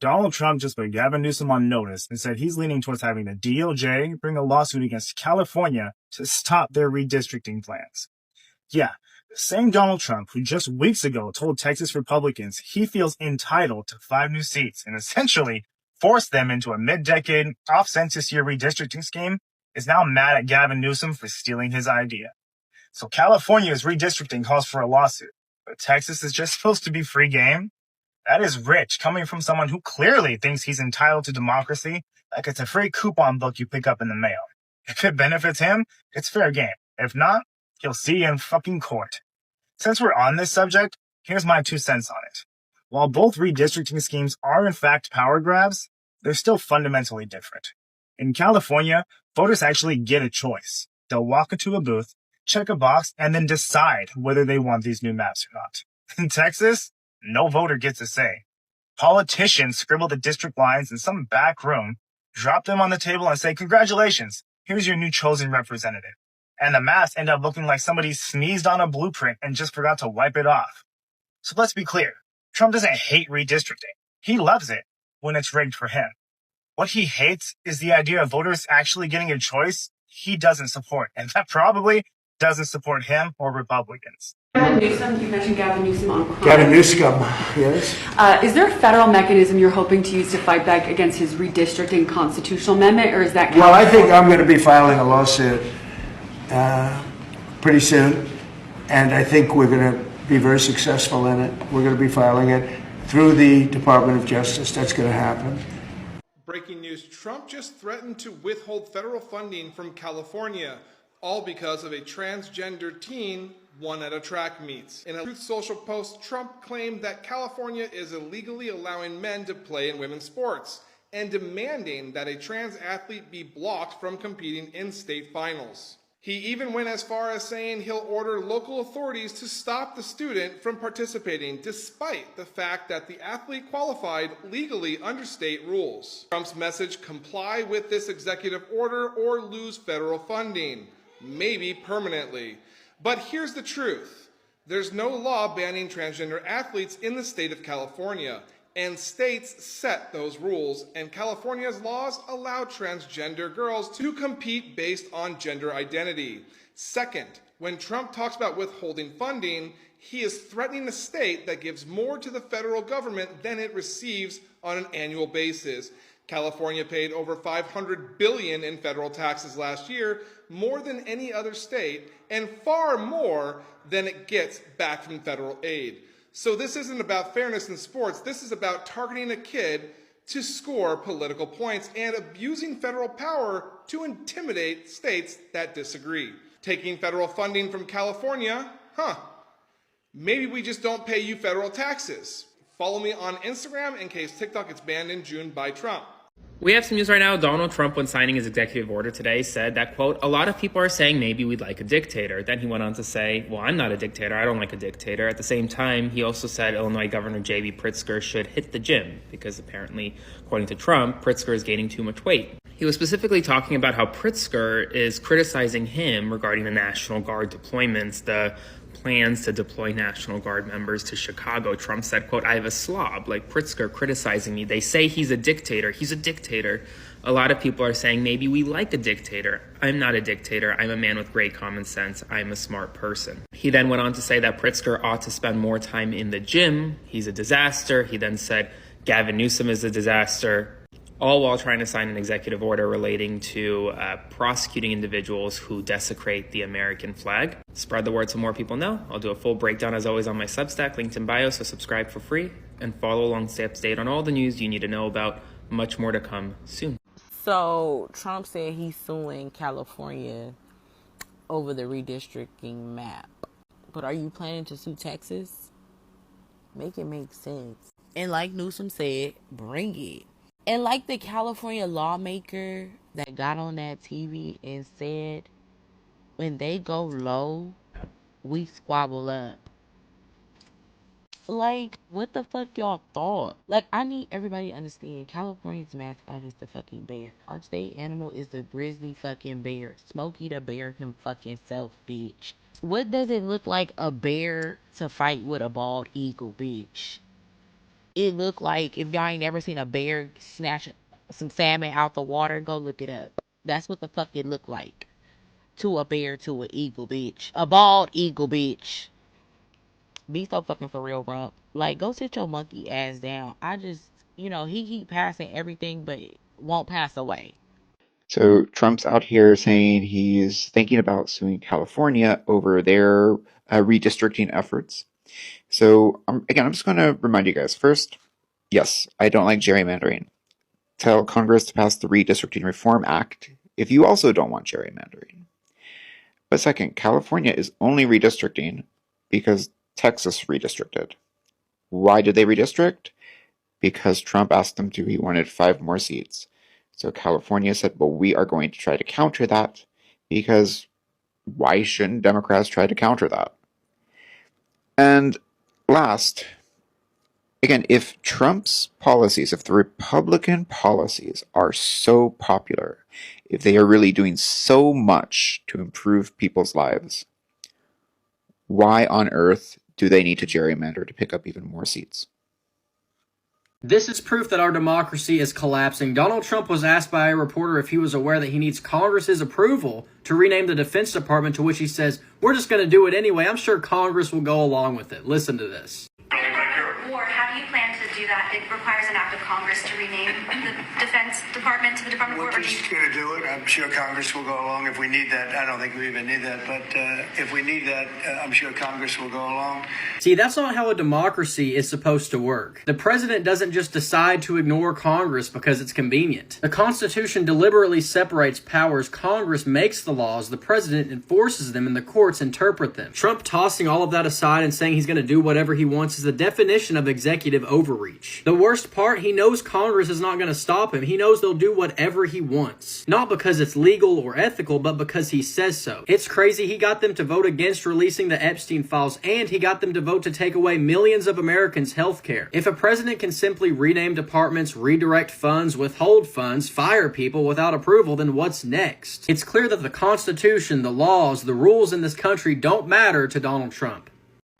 Donald Trump just put Gavin Newsom on notice and said he's leaning towards having the DOJ bring a lawsuit against California to stop their redistricting plans. Yeah, the same Donald Trump who just weeks ago told Texas Republicans he feels entitled to 5 new seats and essentially forced them into a mid-decade, off-census year redistricting scheme is now mad at Gavin Newsom for stealing his idea. So California's redistricting calls for a lawsuit, but Texas is just supposed to be free game? That is rich, coming from someone who clearly thinks he's entitled to democracy like it's a free coupon book you pick up in the mail. If it benefits him, it's fair game. If not, he'll see you in fucking court. Since we're on this subject, here's my 2 cents on it. While both redistricting schemes are in fact power grabs, they're still fundamentally different. In California, voters actually get a choice. They'll walk into a booth, check a box, and then decide whether they want these new maps or not. In Texas, no voter gets a say. Politicians scribble the district lines in some back room, drop them on the table and say, "Congratulations, here's your new chosen representative." And the maps end up looking like somebody sneezed on a blueprint and just forgot to wipe it off. So let's be clear. Trump doesn't hate redistricting. He loves it when it's rigged for him. What he hates is the idea of voters actually getting a choice he doesn't support. And that probably doesn't support him or Republicans. Gavin Newsom, you mentioned Gavin Newsom on crime. Gavin Newsom, yes. Is there a federal mechanism you're hoping to use to fight back against his redistricting constitutional amendment, or is that... Well, I think I'm going to be filing a lawsuit pretty soon, and I think we're going to be very successful in it. We're going to be filing it through the Department of Justice. That's going to happen. Breaking news, Trump just threatened to withhold federal funding from California, all because of a transgender teen won at a track meet. In a Truth Social post, Trump claimed that California is illegally allowing men to play in women's sports and demanding that a trans athlete be blocked from competing in state finals. He even went as far as saying he'll order local authorities to stop the student from participating, despite the fact that the athlete qualified legally under state rules. Trump's message: comply with this executive order or lose federal funding, maybe permanently. But here's the truth. There's no law banning transgender athletes in the state of California, and states set those rules, and California's laws allow transgender girls to compete based on gender identity. Second, when Trump talks about withholding funding, he is threatening a state that gives more to the federal government than it receives on an annual basis. California paid over $500 billion in federal taxes last year, more than any other state, and far more than it gets back from federal aid. So this isn't about fairness in sports. This is about targeting a kid to score political points and abusing federal power to intimidate states that disagree. Taking federal funding from California, maybe we just don't pay you federal taxes. Follow me on Instagram in case TikTok gets banned in June by Trump. We have some news right now. Donald Trump, when signing his executive order today, said that, quote, "A lot of people are saying maybe we'd like a dictator." Then he went on to say, well, I'm not a dictator. I don't like a dictator. At the same time, he also said Illinois Governor J.B. Pritzker should hit the gym because apparently, according to Trump, Pritzker is gaining too much weight. He was specifically talking about how Pritzker is criticizing him regarding the National Guard deployments, the plans to deploy National Guard members to Chicago. Trump said, quote, "I have a slob like Pritzker criticizing me. They say he's a dictator. He's a dictator. A lot of people are saying maybe we like a dictator. I'm not a dictator. I'm a man with great common sense. I'm a smart person." He then went on to say that Pritzker ought to spend more time in the gym. He's a disaster. He then said Gavin Newsom is a disaster, all while trying to sign an executive order relating to prosecuting individuals who desecrate the American flag. Spread the word so more people know. I'll do a full breakdown as always on my Substack, linked in bio, so subscribe for free and follow along, stay up to date on all the news you need to know about. Much more to come soon. So Trump said he's suing California over the redistricting map. But are you planning to sue Texas? Make it make sense. And like Newsom said, bring it. And like the California lawmaker that got on that TV and said, when they go low, we squabble up. Like, what the fuck y'all thought? Like, I need everybody to understand, California's mascot is the fucking bear. Our state animal is the grizzly fucking bear. Smokey the bear himself, bitch. What does it look like a bear to fight with a bald eagle, bitch? It looked like, if y'all ain't never seen a bear snatch some salmon out the water, go look it up. That's what the fuck it looked like. To a bear, to an eagle, bitch. A bald eagle, bitch. Be so fucking for real, Rump. Like, go sit your monkey ass down. He keep passing everything, but won't pass away. So Trump's out here saying he's thinking about suing California over their redistricting efforts. So again, I'm just going to remind you guys first, yes, I don't like gerrymandering. Tell Congress to pass the Redistricting Reform Act if you also don't want gerrymandering. But second, California is only redistricting because Texas redistricted. Why did they redistrict? Because Trump asked them to. He wanted 5 more seats. So California said, well, we are going to try to counter that, because why shouldn't Democrats try to counter that? And last, again, if Trump's policies, if the Republican policies are so popular, if they are really doing so much to improve people's lives, why on earth do they need to gerrymander to pick up even more seats? This is proof that our democracy is collapsing. Donald Trump was asked by a reporter if he was aware that he needs Congress's approval to rename the Defense Department, to which he says, we're just going to do it anyway. I'm sure Congress will go along with it. Listen to this. Or how do you plan to do that? It requires an act of Congress to rename the Defense Department to the Department of War. We're just going to do it. I'm sure Congress will go along if we need that. I don't think we even need that, but if we need that, I'm sure Congress will go along. See, that's not how a democracy is supposed to work. The president doesn't just decide to ignore Congress because it's convenient. The Constitution deliberately separates powers. Congress makes the laws, the president enforces them, and the courts interpret them. Trump tossing all of that aside and saying he's going to do whatever he wants is the definition of executive overreach. The worst part, he knows Congress is not going to stop him. He knows they'll do whatever he wants. Not because it's legal or ethical, but because he says so. It's crazy. He got them to vote against releasing the Epstein files, and he got them to vote to take away millions of Americans' health care. If a president can simply rename departments, redirect funds, withhold funds, fire people without approval, then what's next? It's clear that the Constitution, the laws, the rules in this country don't matter to Donald Trump.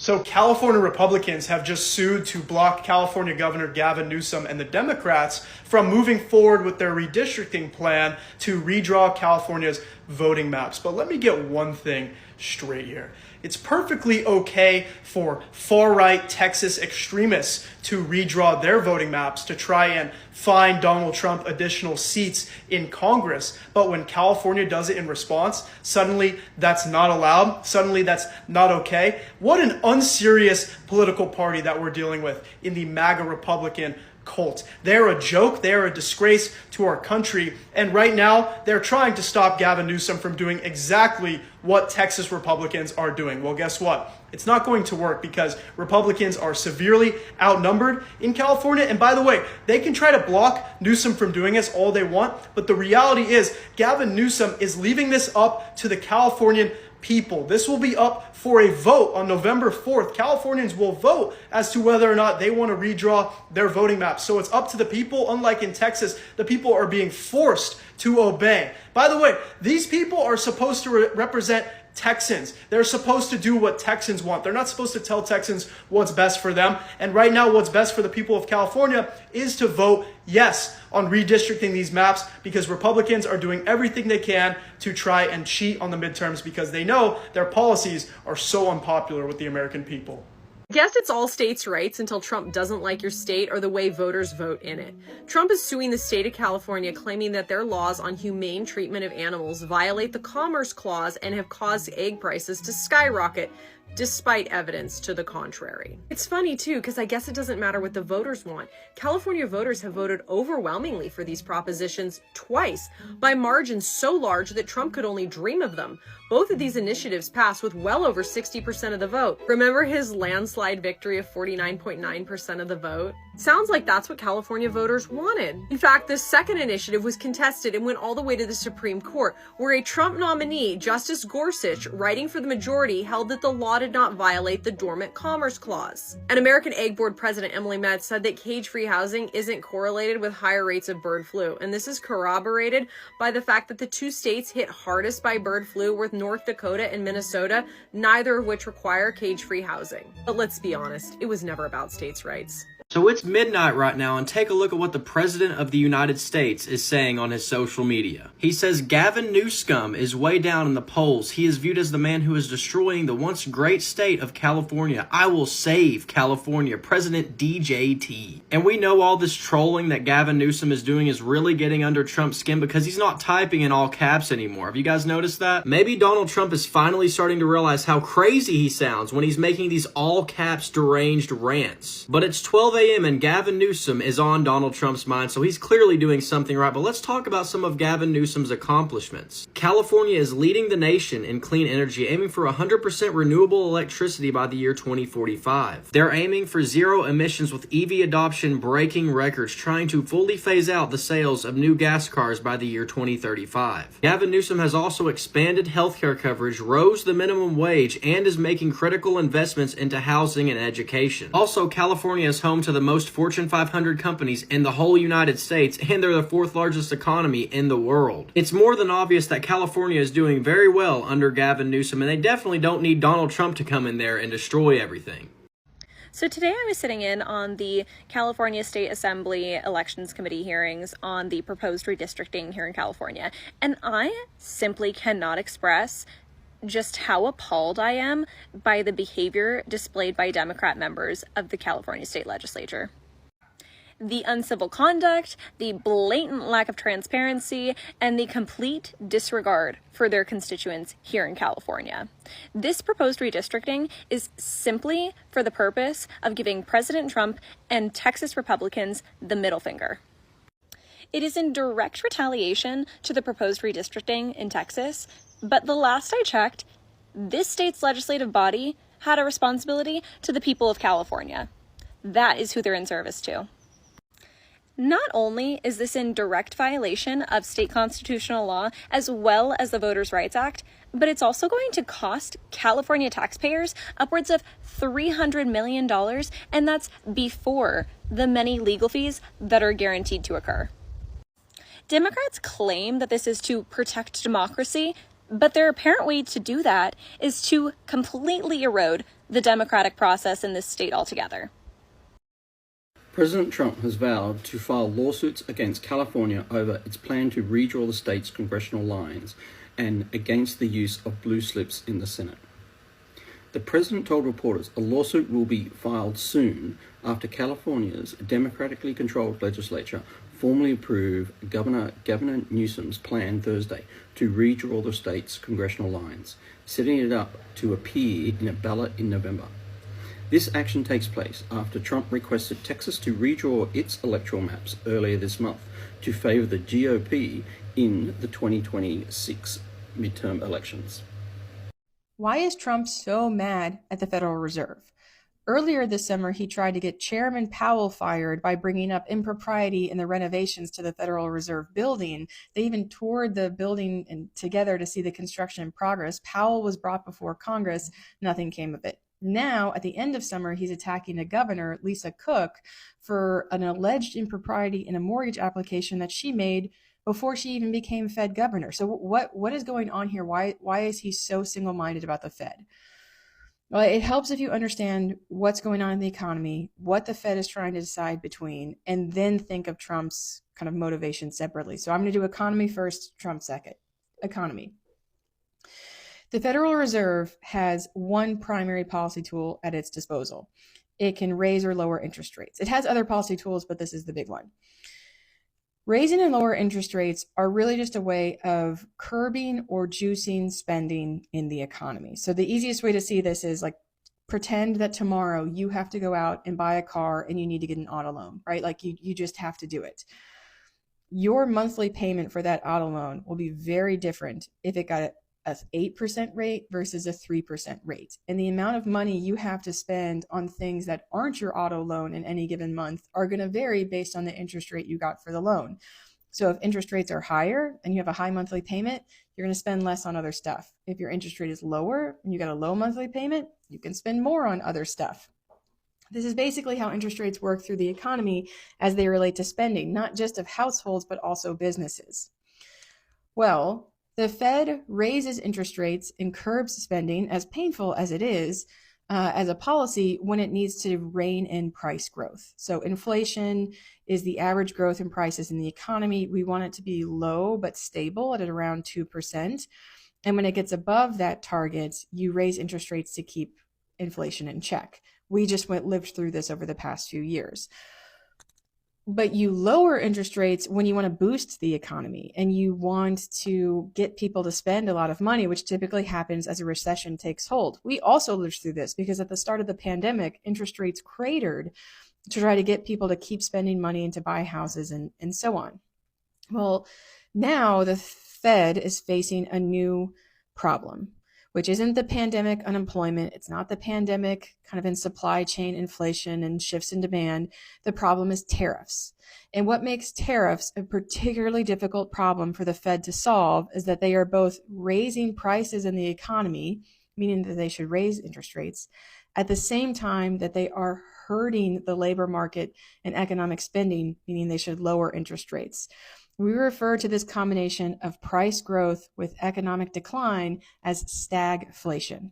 So California Republicans have just sued to block California Governor Gavin Newsom and the Democrats from moving forward with their redistricting plan to redraw California's voting maps. But let me get one thing straight here. It's perfectly okay for far-right Texas extremists to redraw their voting maps to try and find Donald Trump additional seats in Congress. But when California does it in response, suddenly that's not allowed. Suddenly that's not okay. What an unserious political party that we're dealing with in the MAGA Republican cult. They're a joke. They're a disgrace to our country. And right now, they're trying to stop Gavin Newsom from doing exactly what Texas Republicans are doing. Well, guess what? It's not going to work because Republicans are severely outnumbered in California. And by the way, they can try to block Newsom from doing this all they want. But the reality is Gavin Newsom is leaving this up to the Californian people. This will be up for a vote on November 4th. Californians will vote as to whether or not they want to redraw their voting maps. So it's up to the people. Unlike in Texas, the people are being forced to obey. By the way, these people are supposed to represent Texans. They're supposed to do what Texans want. They're not supposed to tell Texans what's best for them. And right now, what's best for the people of California is to vote yes on redistricting these maps, because Republicans are doing everything they can to try and cheat on the midterms because they know their policies are so unpopular with the American people. I guess it's all states' rights until Trump doesn't like your state or the way voters vote in it. Trump is suing the state of California, claiming that their laws on humane treatment of animals violate the Commerce Clause and have caused egg prices to skyrocket, despite evidence to the contrary. It's funny too, because I guess it doesn't matter what the voters want. California voters have voted overwhelmingly for these propositions twice, by margins so large that Trump could only dream of them. Both of these initiatives passed with well over 60% of the vote. Remember his landslide victory of 49.9% of the vote? Sounds like that's what California voters wanted. In fact, this second initiative was contested and went all the way to the Supreme Court, where a Trump nominee, Justice Gorsuch, writing for the majority, held that the law did not violate the dormant Commerce Clause. And American Egg Board President Emily Metz said that cage-free housing isn't correlated with higher rates of bird flu, and this is corroborated by the fact that the two states hit hardest by bird flu were North Dakota and Minnesota, neither of which require cage-free housing. But let's be honest, it was never about states' rights. So it's midnight right now, and take a look at what the President of the United States is saying on his social media. He says Gavin Newsom is way down in the polls. He is viewed as the man who is destroying the once great state of California. I will save California, President DJT. And we know all this trolling that Gavin Newsom is doing is really getting under Trump's skin because he's not typing in all caps anymore. Have you guys noticed that? Maybe Donald Trump is finally starting to realize how crazy he sounds when he's making these all caps deranged rants. But it's 12 a.m. and Gavin Newsom is on Donald Trump's mind, so he's clearly doing something right. But let's talk about some of Gavin Newsom's accomplishments. California is leading the nation in clean energy, aiming for 100% renewable electricity by the year 2045. They're aiming for zero emissions with EV adoption breaking records, trying to fully phase out the sales of new gas cars by the year 2035. Gavin Newsom has also expanded healthcare coverage, rose the minimum wage, and is making critical investments into housing and education. Also, California is home to the most Fortune 500 companies in the whole United States, and they're the fourth largest economy in the world. It's more than obvious that California is doing very well under Gavin Newsom, and they definitely don't need Donald Trump to come in there and destroy everything. So today I was sitting in on the California State Assembly Elections Committee hearings on the proposed redistricting here in California, and I simply cannot express just how appalled I am by the behavior displayed by Democrat members of the California State Legislature. The uncivil conduct, the blatant lack of transparency, and the complete disregard for their constituents here in California. This proposed redistricting is simply for the purpose of giving President Trump and Texas Republicans the middle finger. It is in direct retaliation to the proposed redistricting in Texas, but the last I checked, this state's legislative body had a responsibility to the people of California. That is who they're in service to. Not only is this in direct violation of state constitutional law as well as the Voters' Rights Act, but it's also going to cost California taxpayers upwards of $300 million, and that's before the many legal fees that are guaranteed to occur. Democrats claim that this is to protect democracy, but their apparent way to do that is to completely erode the democratic process in this state altogether. President Trump has vowed to file lawsuits against California over its plan to redraw the state's congressional lines and against the use of blue slips in the Senate. The president told reporters a lawsuit will be filed soon after California's democratically controlled legislature formally approved Governor Gavin Newsom's plan Thursday to redraw the state's congressional lines, setting it up to appear in a ballot in November. This action takes place after Trump requested Texas to redraw its electoral maps earlier this month to favor the GOP in the 2026 midterm elections. Why is Trump so mad at the Federal Reserve? Earlier this summer, he tried to get Chairman Powell fired by bringing up impropriety in the renovations to the Federal Reserve building. They even toured the building together to see the construction in progress. Powell was brought before Congress. Nothing came of it. Now, at the end of summer, he's attacking the governor, Lisa Cook, for an alleged impropriety in a mortgage application that she made before she even became Fed governor. So what is going on here? Why is he so single-minded about the Fed? Well, it helps if you understand what's going on in the economy, what the Fed is trying to decide between, and then think of Trump's kind of motivation separately. So I'm going to do economy first, Trump second. Economy. The Federal Reserve has one primary policy tool at its disposal. It can raise or lower interest rates. It has other policy tools, but this is the big one. Raising and lower interest rates are really just a way of curbing or juicing spending in the economy. So the easiest way to see this is like pretend that tomorrow you have to go out and buy a car and you need to get an auto loan, right? Like you just have to do it. Your monthly payment for that auto loan will be very different if it got an 8% rate versus a 3% rate. And the amount of money you have to spend on things that aren't your auto loan in any given month are going to vary based on the interest rate you got for the loan. So if interest rates are higher and you have a high monthly payment, you're going to spend less on other stuff. If your interest rate is lower and you got a low monthly payment, you can spend more on other stuff. This is basically how interest rates work through the economy as they relate to spending, not just of households, but also businesses. Well, the Fed raises interest rates and curbs spending, as painful as it is, as a policy when it needs to rein in price growth. So inflation is the average growth in prices in the economy. We want it to be low but stable at around 2%. And when it gets above that target, you raise interest rates to keep inflation in check. We just lived through this over the past few years. But you lower interest rates when you want to boost the economy and you want to get people to spend a lot of money, which typically happens as a recession takes hold. We also lived through this because at the start of the pandemic, interest rates cratered to try to get people to keep spending money and to buy houses and so on. Well, now the Fed is facing a new problem, which isn't the pandemic unemployment. It's not the pandemic kind of in supply chain inflation and shifts in demand. The problem is tariffs. And what makes tariffs a particularly difficult problem for the Fed to solve is that they are both raising prices in the economy, meaning that they should raise interest rates, at the same time that they are hurting the labor market and economic spending, meaning they should lower interest rates. We refer to this combination of price growth with economic decline as stagflation.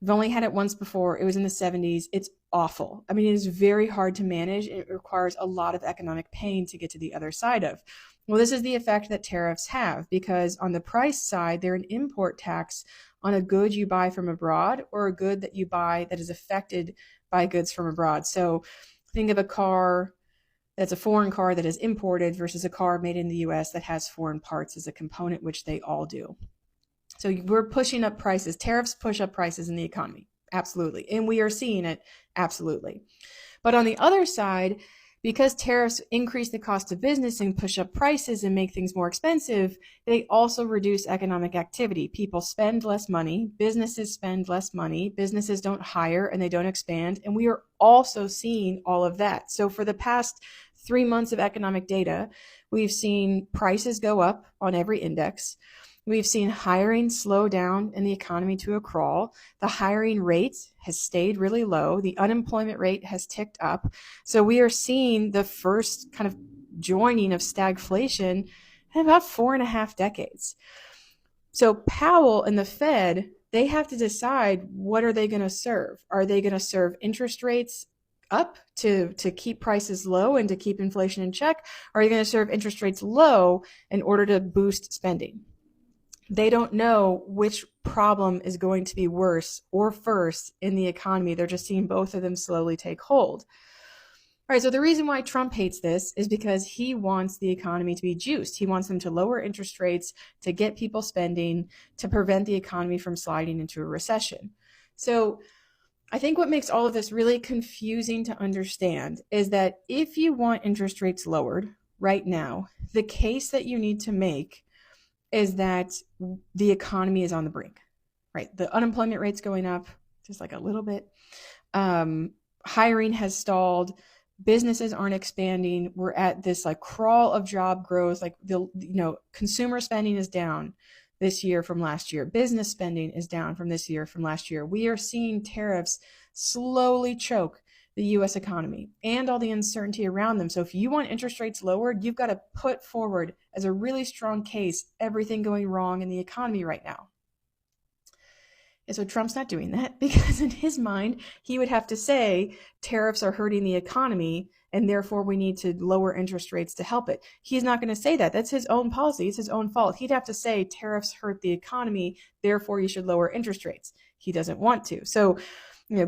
We've only had it once before. It was in the 70s. It's awful. I mean, it is very hard to manage. It requires a lot of economic pain to get to the other side of. Well, this is the effect that tariffs have because on the price side, they're an import tax on a good you buy from abroad or a good that you buy that is affected by goods from abroad. So think of a car that's a foreign car that is imported versus a car made in the US that has foreign parts as a component, which they all do. So we're pushing up prices. Tariffs push up prices in the economy. Absolutely. And we are seeing it. Absolutely. But on the other side, because tariffs increase the cost of business and push up prices and make things more expensive, they also reduce economic activity. People spend less money. Businesses spend less money. Businesses don't hire and they don't expand. And we are also seeing all of that. So for the past 3 months of economic data, we've seen prices go up on every index. We've seen hiring slow down in the economy to a crawl. The hiring rate has stayed really low. The unemployment rate has ticked up. So we are seeing the first kind of joining of stagflation in about 4.5 decades. So Powell and the Fed, they have to decide what are they going to serve? Are they going to serve interest rates up to keep prices low and to keep inflation in check? Or are you going to serve interest rates low in order to boost spending? They don't know which problem is going to be worse or first in the economy. They're just seeing both of them slowly take hold. All right, so the reason why Trump hates this is because he wants the economy to be juiced. He wants them to lower interest rates, to get people spending, to prevent the economy from sliding into a recession. So I think what makes all of this really confusing to understand is that if you want interest rates lowered right now, the case that you need to make is that the economy is on the brink, right? The unemployment rate's going up just like a little bit. Hiring has stalled. Businesses aren't expanding. We're at this like crawl of job growth. Like consumer spending is down this year from last year. Business spending is down from this year from last year. We are seeing tariffs slowly choke the U.S. economy and all the uncertainty around them. So if you want interest rates lowered, you've got to put forward as a really strong case everything going wrong in the economy right now. And so Trump's not doing that because in his mind, he would have to say tariffs are hurting the economy and therefore we need to lower interest rates to help it. He's not going to say that. That's his own policy. It's his own fault. He'd have to say tariffs hurt the economy, therefore you should lower interest rates. He doesn't want to. So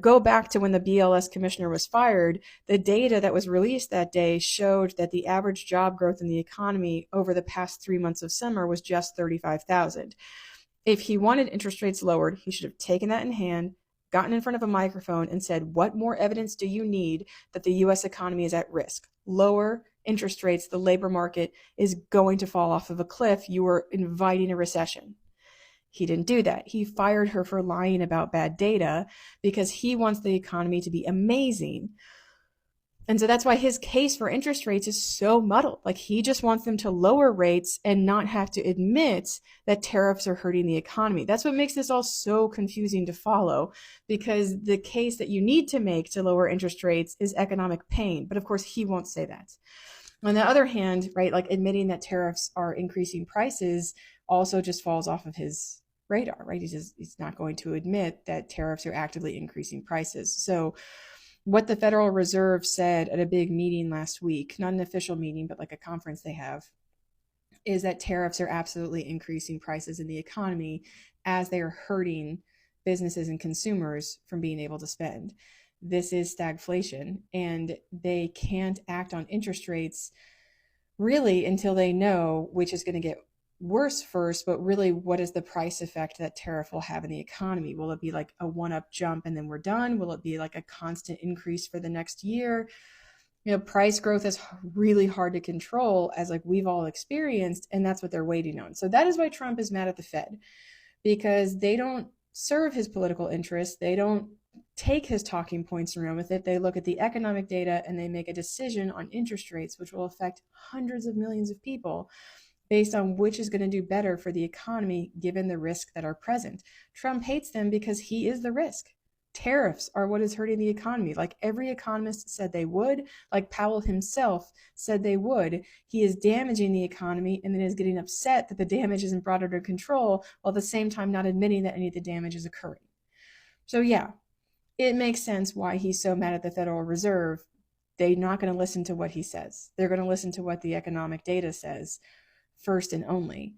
go back to when the BLS commissioner was fired, the data that was released that day showed that the average job growth in the economy over the past 3 months of summer was just 35,000. If he wanted interest rates lowered, he should have taken that in hand, gotten in front of a microphone and said, what more evidence do you need that the U.S. economy is at risk? Lower interest rates, the labor market is going to fall off of a cliff. You are inviting a recession. He didn't do that. He fired her for lying about bad data because he wants the economy to be amazing. And so that's why his case for interest rates is so muddled. Like he just wants them to lower rates and not have to admit that tariffs are hurting the economy. That's what makes this all so confusing to follow because the case that you need to make to lower interest rates is economic pain. But of course, he won't say that. On the other hand, right, like admitting that tariffs are increasing prices also just falls off of his radar, right? He's not going to admit that tariffs are actively increasing prices. So what the Federal Reserve said at a big meeting last week, not an official meeting, but like a conference they have, is that tariffs are absolutely increasing prices in the economy as they are hurting businesses and consumers from being able to spend. This is stagflation, and they can't act on interest rates really until they know which is going to get worse first, but really what is the price effect that tariff will have in the economy? Will it be like a one-up jump and then we're done? Will it be like a constant increase for the next year? Price growth is really hard to control, as like we've all experienced, and that's what they're waiting on. So that is why Trump is mad at the Fed, because they don't serve his political interests. They don't take his talking points and run with it. They look at the economic data and they make a decision on interest rates, which will affect hundreds of millions of people based on which is going to do better for the economy given the risks that are present. Trump hates them because he is the risk. Tariffs are what is hurting the economy, like every economist said they would, like Powell himself said they would. He is damaging the economy and then is getting upset that the damage isn't brought under control, while at the same time not admitting that any of the damage is occurring. So yeah, it makes sense why he's so mad at the Federal Reserve. They're not going to listen to what he says. They're going to listen to what the economic data says first and only.